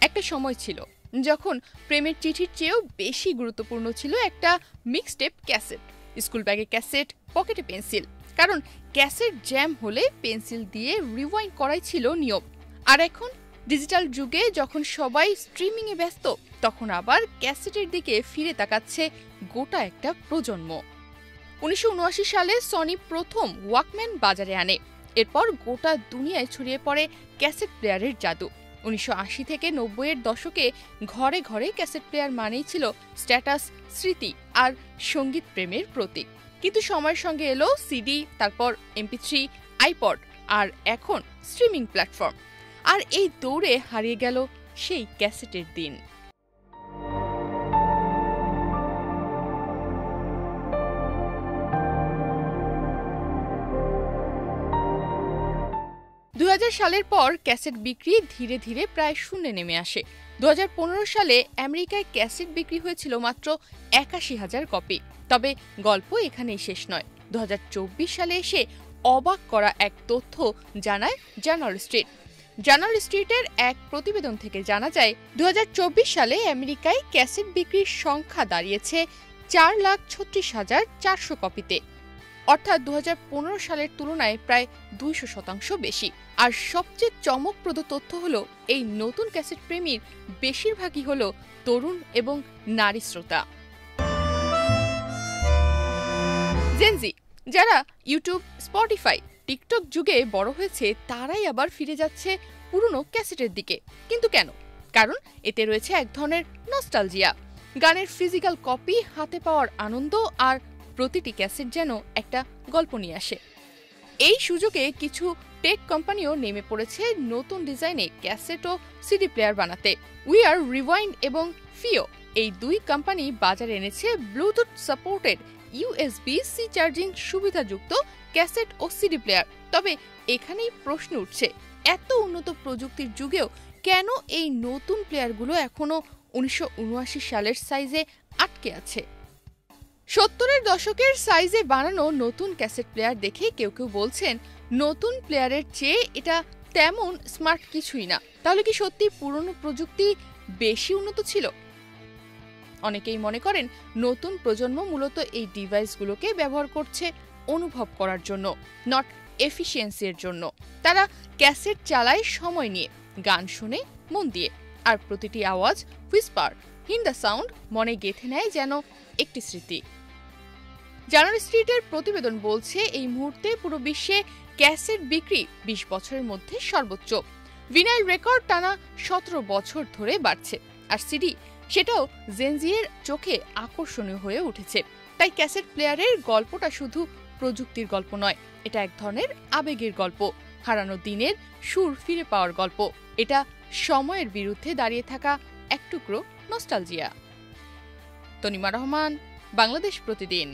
একটা সময় ছিল যখন প্রেমের চিঠির চেয়েও বেশি গুরুত্বপূর্ণ ছিল একটা মিক্সটেপ ক্যাসেট। স্কুল ব্যাগে ক্যাসেট, পকেটে পেন্সিল, কারণ ক্যাসেট জ্যাম হলে পেন্সিল দিয়ে রিওয়াইন্ড করাই ছিল নিয়ম। আর এখন ডিজিটাল যুগে যখন সবাই স্ট্রিমিংয়ে ব্যস্ত, তখন আবার ক্যাসেটের দিকে ফিরে তাকাচ্ছে গোটা একটা প্রজন্ম। 1979 সালে সনি প্রথম ওয়াকম্যান বাজারে আনে। এরপর গোটা দুনিয়ায় ছড়িয়ে পড়ে ক্যাসেট প্লেয়ারের জাদু। 1980 থেকে 90-এর দশকে ঘরে ঘরে ক্যাসেট প্লেয়ার মানেই ছিল স্ট্যাটাস, স্মৃতি আর সঙ্গীত প্রেমের প্রতীক। কিন্তু সময়ের সঙ্গে এলো সিডি, তারপর MP3, আইপড আর এখন স্ট্রিমিং প্ল্যাটফর্ম। আর এই দৌড়ে হারিয়ে গেল সেই ক্যাসেটের দিন। 2000 সালের পর ক্যাসেট বিক্রি ধীরে ধীরে প্রায় শূন্যে নেমে আসে। 2015 সালে আমেরিকায় ক্যাসেট বিক্রি হয়েছিল মাত্র 81,000 কপি। তবে গল্প এখানেই শেষ নয়। 2024 সালে এসে অবাক করা এক তথ্য জানায় জার্নাল স্ট্রিট। জার্নাল স্ট্রিটের এক প্রতিবেদন থেকে জানা যায় 2024 সালে আমেরিকায় ক্যাসেট বিক্রির সংখ্যা দাঁড়িয়েছে 4,36,400 কপিতে, অর্থাৎ 2015 সালের তুলনায় প্রায় 200% বেশি। আর সবচেয়ে চমকপ্রদ তথ্য হলো এই নতুন ক্যাসেট প্রেমীর বেশিরভাগই হলো তরুণ এবং নারী শ্রোতা। জেনজি, যারা ইউটিউব, স্পটিফাই, টিকটক যুগে বড় হয়েছে, তারাই আবার ফিরে যাচ্ছে পুরনো ক্যাসেটের দিকে। কিন্তু কেন? কারণ এতে রয়েছে এক ধরনের নস্টালজিয়া। গানের ফিজিক্যাল কপি হাতে পাওয়ার আনন্দ, আর প্রতিটি ক্যাসেট যেন একটা গল্প নিয়ে আসে। এই সুযোগে কিছু টেক কোম্পানিও নেমে পড়েছে নতুন ডিজাইনে ক্যাসেট ও সিডি প্লেয়ার বানাতে। উইয়ার, রিওয়াইন্ড এবং ফিও এই দুই কোম্পানি বাজারে এনেছে ব্লুটুথ সাপোর্টেড USB-C চার্জিং সুবিধাযুক্ত ক্যাসেট ও সিডি প্লেয়ার। তবে এখানেই প্রশ্ন উঠছে, এত উন্নত প্রযুক্তির যুগেও কেন এই নতুন প্লেয়ারগুলো এখনো 1979 সালের সাইজে আটকে আছে? 70-এর দশকের সাইজে বানানো নতুন ক্যাসেট প্লেয়ার দেখে কেউ কেউ বলছেন নতুন প্লেয়ারের চেয়ে এটা তেমন স্মার্ট কিছুই না। তাহলে কি সত্যি পুরনো প্রযুক্তি বেশি উন্নত ছিল? অনেকেই মনে করেন নতুন প্রজন্ম মূলত এই ডিভাইসগুলোকে ব্যবহার করছে অনুভব করার জন্য, নট এফিসিয়েন্সির জন্য। তারা ক্যাসেট চালায় সময় নিয়ে, গান শুনে মন দিয়ে, আর প্রতিটি আওয়াজ, হুইসপার, হিন দ্য সাউন্ড মনে গেঁথে নেয় যেন একটি স্মৃতি। জার্নাল স্ট্রিটের প্রতিবেদন বলছে এই মুহূর্তে পুরো বিশ্বে ক্যাসেট বিক্রি 20 বছরের মধ্যে সর্বোচ্চ। ভিনাইল রেকর্ড টানা 17 বছর ধরে বাড়ছে। আর সিডি, সেটাও জেনজির চোখে আকর্ষণীয় হয়ে উঠেছে। তাই ক্যাসেট প্লেয়ারের গল্পটা শুধু প্রযুক্তির গল্প নয়, এটা এক ধরনের আবেগের গল্প, হারানো দিনের সুর ফিরে পাওয়ার গল্প। এটা সময়ের বিরুদ্ধে দাঁড়িয়ে থাকা এক টুকরো নস্টালজিয়া। তনিমা রহমান, বাংলাদেশ প্রতিদিন।